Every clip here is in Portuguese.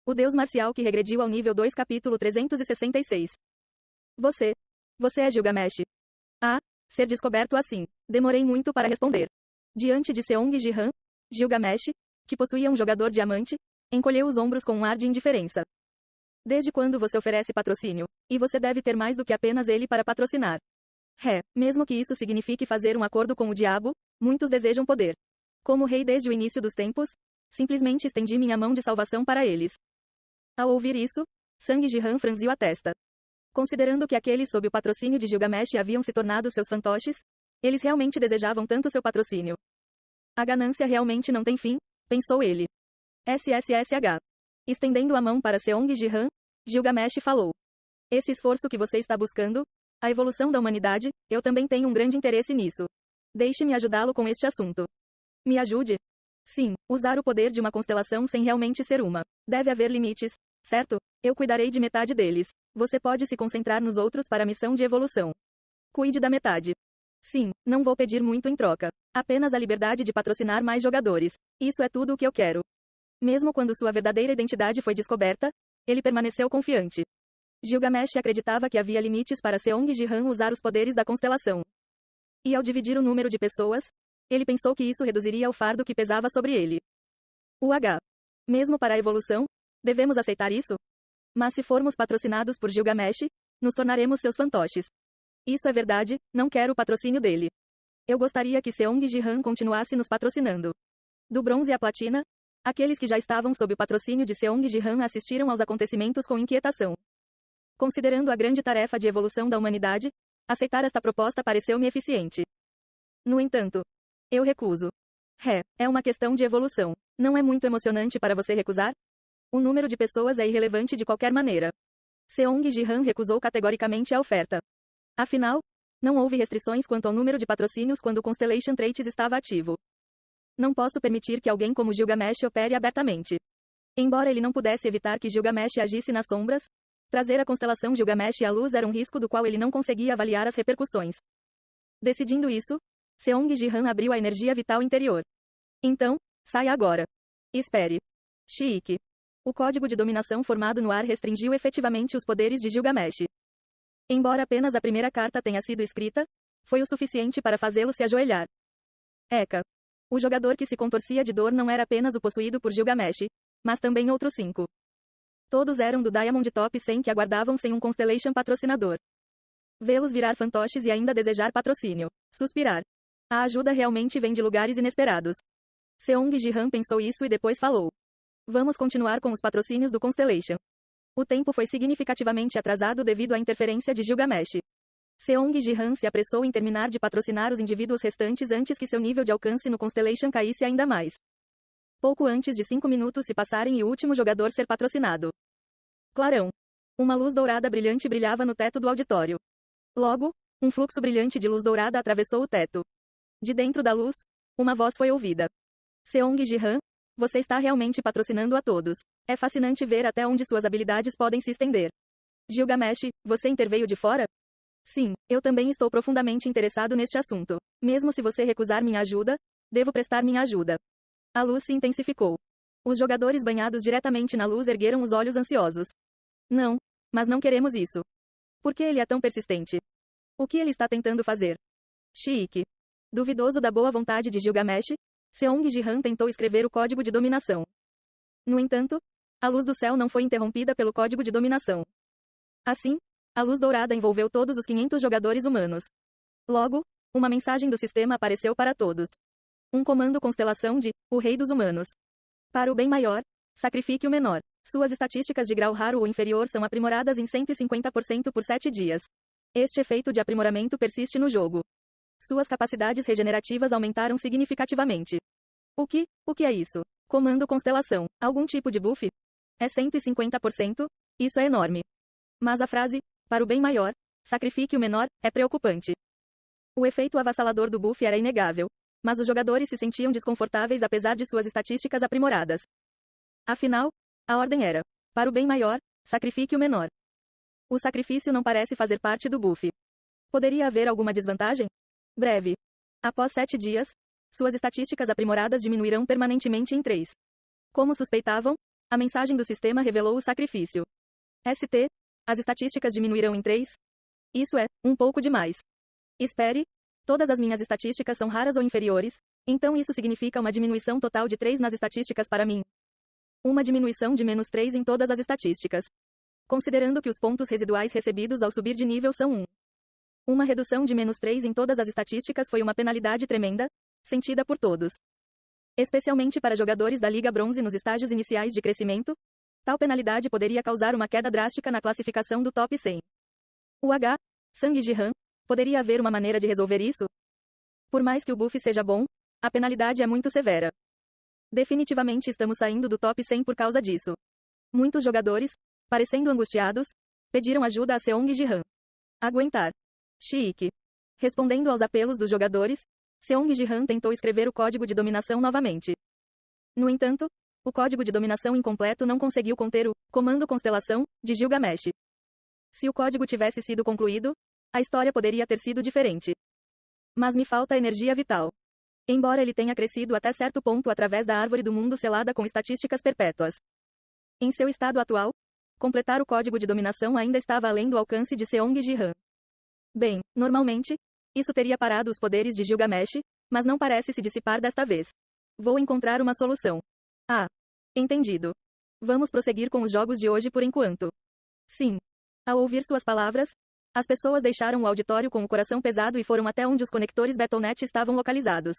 O deus marcial que regrediu ao nível 2 capítulo 366. Você é Gilgamesh. Ah, ser descoberto assim. Demorei muito para responder. Diante de Seong Ji-han, Gilgamesh, que possuía um jogador diamante, encolheu os ombros com um ar de indiferença. Desde quando você oferece patrocínio? E você deve ter mais do que apenas ele para patrocinar. Mesmo que isso signifique fazer um acordo com o diabo, muitos desejam poder. Como rei desde o início dos tempos, simplesmente estendi minha mão de salvação para eles. Ao ouvir isso, Sang Ji-han franziu a testa. Considerando que aqueles sob o patrocínio de Gilgamesh haviam se tornado seus fantoches, eles realmente desejavam tanto seu patrocínio. A ganância realmente não tem fim, pensou ele. SSSH. Estendendo a mão para Seong Ji-han, Gilgamesh falou. Esse esforço que você está buscando, a evolução da humanidade, eu também tenho um grande interesse nisso. Deixe-me ajudá-lo com este assunto. Me ajude? Sim, usar o poder de uma constelação sem realmente ser uma. Deve haver limites, certo? Eu cuidarei de metade deles. Você pode se concentrar nos outros para a missão de evolução. Cuide da metade. Sim, não vou pedir muito em troca. Apenas a liberdade de patrocinar mais jogadores. Isso é tudo o que eu quero. Mesmo quando sua verdadeira identidade foi descoberta, ele permaneceu confiante. Gilgamesh acreditava que havia limites para Seong Ji-han usar os poderes da constelação. E ao dividir o número de pessoas, ele pensou que isso reduziria o fardo que pesava sobre ele. Mesmo para a evolução, devemos aceitar isso? Mas se formos patrocinados por Gilgamesh, nos tornaremos seus fantoches. Isso é verdade, não quero o patrocínio dele. Eu gostaria que Seong Ji-han continuasse nos patrocinando. Do bronze à platina, aqueles que já estavam sob o patrocínio de Seong Ji-han assistiram aos acontecimentos com inquietação. Considerando a grande tarefa de evolução da humanidade, aceitar esta proposta pareceu-me eficiente. No entanto, eu recuso. É uma questão de evolução. Não é muito emocionante para você recusar? O número de pessoas é irrelevante de qualquer maneira. Seong Ji-han recusou categoricamente a oferta. Afinal, não houve restrições quanto ao número de patrocínios quando o Constellation Traits estava ativo. Não posso permitir que alguém como Gilgamesh opere abertamente. Embora ele não pudesse evitar que Gilgamesh agisse nas sombras, trazer a constelação Gilgamesh à luz era um risco do qual ele não conseguia avaliar as repercussões. Decidindo isso, Seong Ji-han abriu a energia vital interior. Então, saia agora. Espere. Chique. O código de dominação formado no ar restringiu efetivamente os poderes de Gilgamesh. Embora apenas a primeira carta tenha sido escrita, foi o suficiente para fazê-lo se ajoelhar. O jogador que se contorcia de dor não era apenas o possuído por Gilgamesh, mas também outros 5. Todos eram do Diamond Top 100 que aguardavam sem um Constellation patrocinador. Vê-los virar fantoches e ainda desejar patrocínio. Suspirar. A ajuda realmente vem de lugares inesperados. Seong Ji-han pensou isso e depois falou. Vamos continuar com os patrocínios do Constellation. O tempo foi significativamente atrasado devido à interferência de Gilgamesh. Seong Ji-han se apressou em terminar de patrocinar os indivíduos restantes antes que seu nível de alcance no Constellation caísse ainda mais. Pouco antes de 5 minutos se passarem e o último jogador ser patrocinado. Clarão. Uma luz dourada brilhante brilhava no teto do auditório. Logo, um fluxo brilhante de luz dourada atravessou o teto. De dentro da luz, uma voz foi ouvida. Seong Ji-han, você está realmente patrocinando a todos. É fascinante ver até onde suas habilidades podem se estender. Gilgamesh, você interveio de fora? Sim, eu também estou profundamente interessado neste assunto. Mesmo se você recusar minha ajuda, devo prestar minha ajuda. A luz se intensificou. Os jogadores banhados diretamente na luz ergueram os olhos ansiosos. Não, mas não queremos isso. Por que ele é tão persistente? O que ele está tentando fazer? Chique. Duvidoso da boa vontade de Gilgamesh, Seong Ji-han tentou escrever o código de dominação. No entanto, a luz do céu não foi interrompida pelo código de dominação. Assim, a luz dourada envolveu todos os 500 jogadores humanos. Logo, uma mensagem do sistema apareceu para todos. Um comando constelação de o Rei dos Humanos. Para o bem maior, sacrifique o menor. Suas estatísticas de grau raro ou inferior são aprimoradas em 150% por 7 dias. Este efeito de aprimoramento persiste no jogo. Suas capacidades regenerativas aumentaram significativamente. O que é isso? Comando constelação. Algum tipo de buff? É 150%? Isso é enorme. Mas a frase, para o bem maior, sacrifique o menor, é preocupante. O efeito avassalador do buff era inegável, mas os jogadores se sentiam desconfortáveis apesar de suas estatísticas aprimoradas. Afinal, a ordem era, para o bem maior, sacrifique o menor. O sacrifício não parece fazer parte do buff. Poderia haver alguma desvantagem? Breve. Após 7 dias, suas estatísticas aprimoradas diminuirão permanentemente em 3. Como suspeitavam, A mensagem do sistema revelou o sacrifício. ST. As estatísticas diminuirão em 3? Isso é, um pouco demais. Espere. Todas as minhas estatísticas são raras ou inferiores, então isso significa uma diminuição total de 3 nas estatísticas para mim. Uma diminuição de -3 em todas as estatísticas. Considerando que os pontos residuais recebidos ao subir de nível são 1. Uma redução de -3 em todas as estatísticas foi uma penalidade tremenda, sentida por todos. Especialmente para jogadores da Liga Bronze nos estágios iniciais de crescimento, tal penalidade poderia causar uma queda drástica na classificação do top 100. Sang Jihan, poderia haver uma maneira de resolver isso? Por mais que o buff seja bom, a penalidade é muito severa. Definitivamente estamos saindo do top 100 por causa disso. Muitos jogadores, parecendo angustiados, pediram ajuda a Seong Jihan. Aguentar. Chique. Respondendo aos apelos dos jogadores, Seong Jihan tentou escrever o código de dominação novamente. No entanto, o código de dominação incompleto não conseguiu conter o comando constelação de Gilgamesh. Se o código tivesse sido concluído, a história poderia ter sido diferente. Mas me falta energia vital. Embora ele tenha crescido até certo ponto através da árvore do mundo selada com estatísticas perpétuas. Em seu estado atual, completar o código de dominação ainda estava além do alcance de Seong Jihan. Bem, normalmente, isso teria parado os poderes de Gilgamesh, mas não parece se dissipar desta vez. Vou encontrar uma solução. Entendido. Vamos prosseguir com os jogos de hoje por enquanto. Sim. Ao ouvir suas palavras, as pessoas deixaram o auditório com o coração pesado e foram até onde os conectores Battle.net estavam localizados.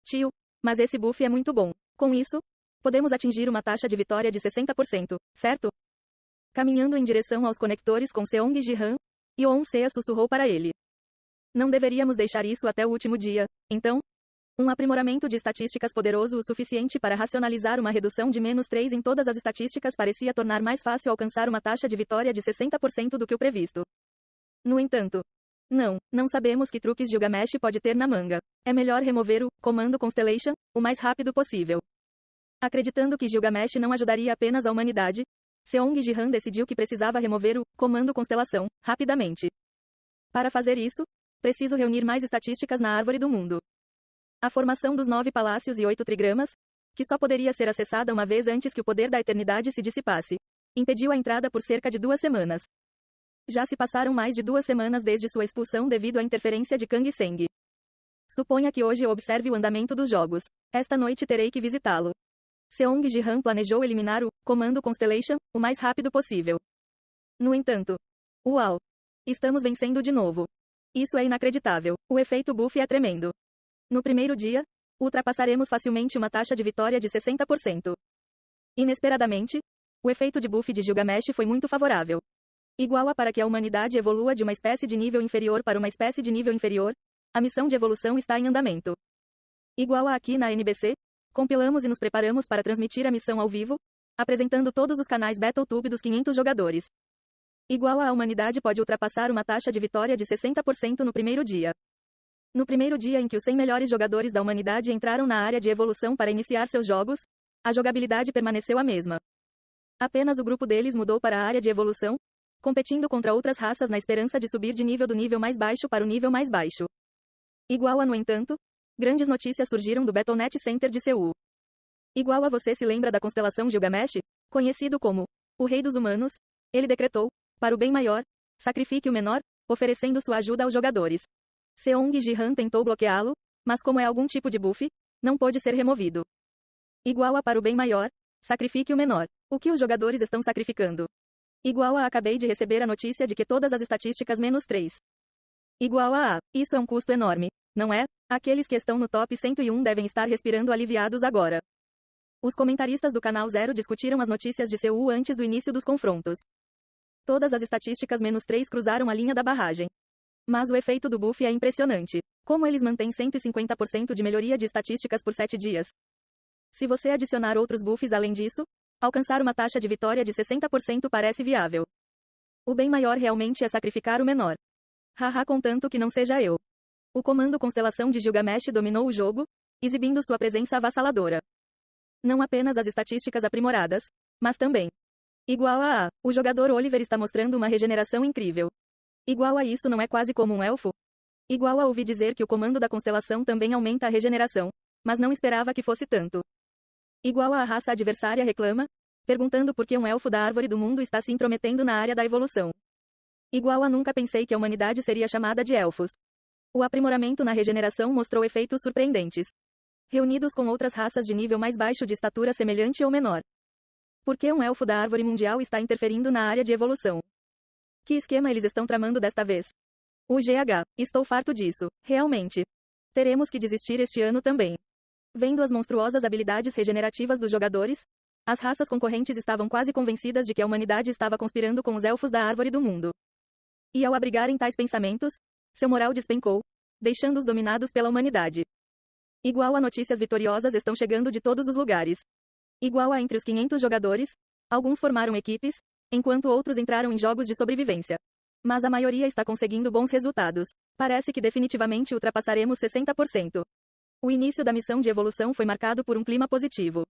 Tio, mas esse buff é muito bom. Com isso, podemos atingir uma taxa de vitória de 60%, certo? Caminhando em direção aos conectores com Seong Jihan, Yeon Seo sussurrou para ele. Não deveríamos deixar isso até o último dia, então? Um aprimoramento de estatísticas poderoso o suficiente para racionalizar uma redução de -3 em todas as estatísticas parecia tornar mais fácil alcançar uma taxa de vitória de 60% do que o previsto. No entanto, não sabemos que truques Gilgamesh pode ter na manga. É melhor remover o comando Constellation o mais rápido possível. Acreditando que Gilgamesh não ajudaria apenas a humanidade, Seong Jihan decidiu que precisava remover o comando Constelação rapidamente. Para fazer isso, preciso reunir mais estatísticas na árvore do mundo. A formação dos 9 palácios e 8 trigramas, que só poderia ser acessada uma vez antes que o poder da eternidade se dissipasse, impediu a entrada por cerca de 2 semanas. Já se passaram mais de 2 semanas desde sua expulsão devido à interferência de Kang Seng. Suponha que hoje eu observe o andamento dos jogos. Esta noite terei que visitá-lo. Seong Jihan planejou eliminar o comando Constellation o mais rápido possível. No entanto, uau! Estamos vencendo de novo. Isso é inacreditável. O efeito buff é tremendo. No primeiro dia, ultrapassaremos facilmente uma taxa de vitória de 60%. Inesperadamente, o efeito de buff de Gilgamesh foi muito favorável. Igual a para que a humanidade evolua de uma espécie de nível inferior para uma espécie de nível inferior, a missão de evolução está em andamento. Igual a aqui na NBC, compilamos e nos preparamos para transmitir a missão ao vivo, apresentando todos os canais Battletoad dos 500 jogadores. Igual a humanidade pode ultrapassar uma taxa de vitória de 60% no primeiro dia. No primeiro dia em que os 100 melhores jogadores da humanidade entraram na área de evolução para iniciar seus jogos, a jogabilidade permaneceu a mesma. Apenas o grupo deles mudou para a área de evolução, competindo contra outras raças na esperança de subir de nível do nível mais baixo para o nível mais baixo. Igual a, no entanto, grandes notícias surgiram do Battle.net Center de Seul. Igual a você se lembra da constelação Gilgamesh, conhecido como o Rei dos Humanos, ele decretou, para o bem maior, sacrifique o menor, oferecendo sua ajuda aos jogadores. Seong Jihan tentou bloqueá-lo, mas como é algum tipo de buff, não pôde ser removido. Igual a para o bem maior, sacrifique o menor. O que os jogadores estão sacrificando? Igual a acabei de receber a notícia de que todas as estatísticas -3. Igual a isso é um custo enorme, não é? Aqueles que estão no top 101 devem estar respirando aliviados agora. Os comentaristas do canal Zero discutiram as notícias de Seul antes do início dos confrontos. Todas as estatísticas -3 cruzaram a linha da barragem. Mas o efeito do buff é impressionante. Como eles mantêm 150% de melhoria de estatísticas por 7 dias. Se você adicionar outros buffs além disso, alcançar uma taxa de vitória de 60% parece viável. O bem maior realmente é sacrificar o menor. Haha, contanto que não seja eu. O comando Constelação de Gilgamesh dominou o jogo, exibindo sua presença avassaladora. Não apenas as estatísticas aprimoradas, mas também. Igual a o jogador Oliver está mostrando uma regeneração incrível. Igual a isso não é quase como um elfo? Igual a ouvi dizer que o comando da constelação também aumenta a regeneração, mas não esperava que fosse tanto. Igual a raça adversária reclama, perguntando por que um elfo da árvore do mundo está se intrometendo na área da evolução. Igual a nunca pensei que a humanidade seria chamada de elfos. O aprimoramento na regeneração mostrou efeitos surpreendentes. Reunidos com outras raças de nível mais baixo de estatura semelhante ou menor. Por que um elfo da árvore mundial está interferindo na área de evolução? Que esquema eles estão tramando desta vez? O GH. Estou farto disso. Realmente. Teremos que desistir este ano também. Vendo as monstruosas habilidades regenerativas dos jogadores, as raças concorrentes estavam quase convencidas de que a humanidade estava conspirando com os elfos da árvore do mundo. E ao abrigarem tais pensamentos, seu moral despencou, deixando-os dominados pela humanidade. Igual a notícias vitoriosas estão chegando de todos os lugares. Igual a entre os 500 jogadores, alguns formaram equipes, enquanto outros entraram em jogos de sobrevivência. Mas a maioria está conseguindo bons resultados. Parece que definitivamente ultrapassaremos 60%. O início da missão de evolução foi marcado por um clima positivo.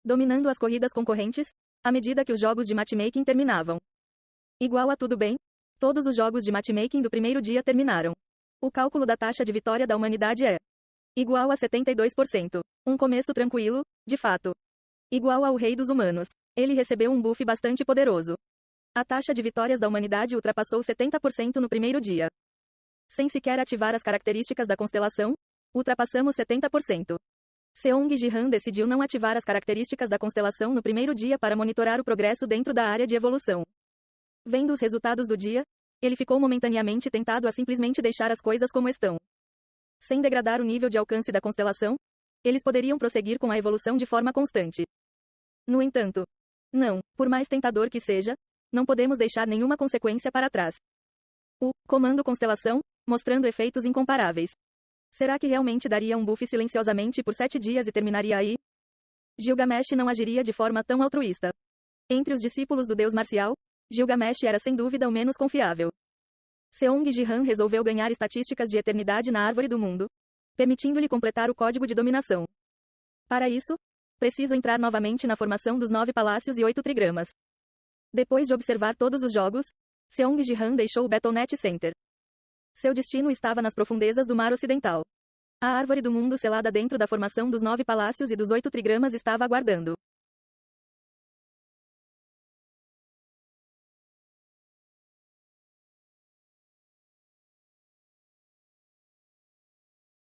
Dominando as corridas concorrentes, à medida que os jogos de matchmaking terminavam. Igual a tudo bem? Todos os jogos de matchmaking do primeiro dia terminaram. O cálculo da taxa de vitória da humanidade é igual a 72%. Um começo tranquilo, de fato. Igual ao rei dos humanos. Ele recebeu um buff bastante poderoso. A taxa de vitórias da humanidade ultrapassou 70% no primeiro dia. Sem sequer ativar as características da constelação, ultrapassamos 70%. Seong Ji-han decidiu não ativar as características da constelação no primeiro dia para monitorar o progresso dentro da área de evolução. Vendo os resultados do dia, ele ficou momentaneamente tentado a simplesmente deixar as coisas como estão. Sem degradar o nível de alcance da constelação, eles poderiam prosseguir com a evolução de forma constante. No entanto, não, por mais tentador que seja, não podemos deixar nenhuma consequência para trás. O comando constelação, mostrando efeitos incomparáveis. Será que realmente daria um buff silenciosamente por 7 dias e terminaria aí? Gilgamesh não agiria de forma tão altruísta. Entre os discípulos do deus marcial, Gilgamesh era sem dúvida o menos confiável. Seong Ji-han resolveu ganhar estatísticas de eternidade na árvore do mundo, permitindo-lhe completar o código de dominação. Para isso, preciso entrar novamente na formação dos 9 palácios e 8 trigramas. Depois de observar todos os jogos, Seong Ji-han deixou o Battle.net Center. Seu destino estava nas profundezas do mar ocidental. A árvore do mundo selada dentro da formação dos 9 palácios e dos 8 trigramas estava aguardando.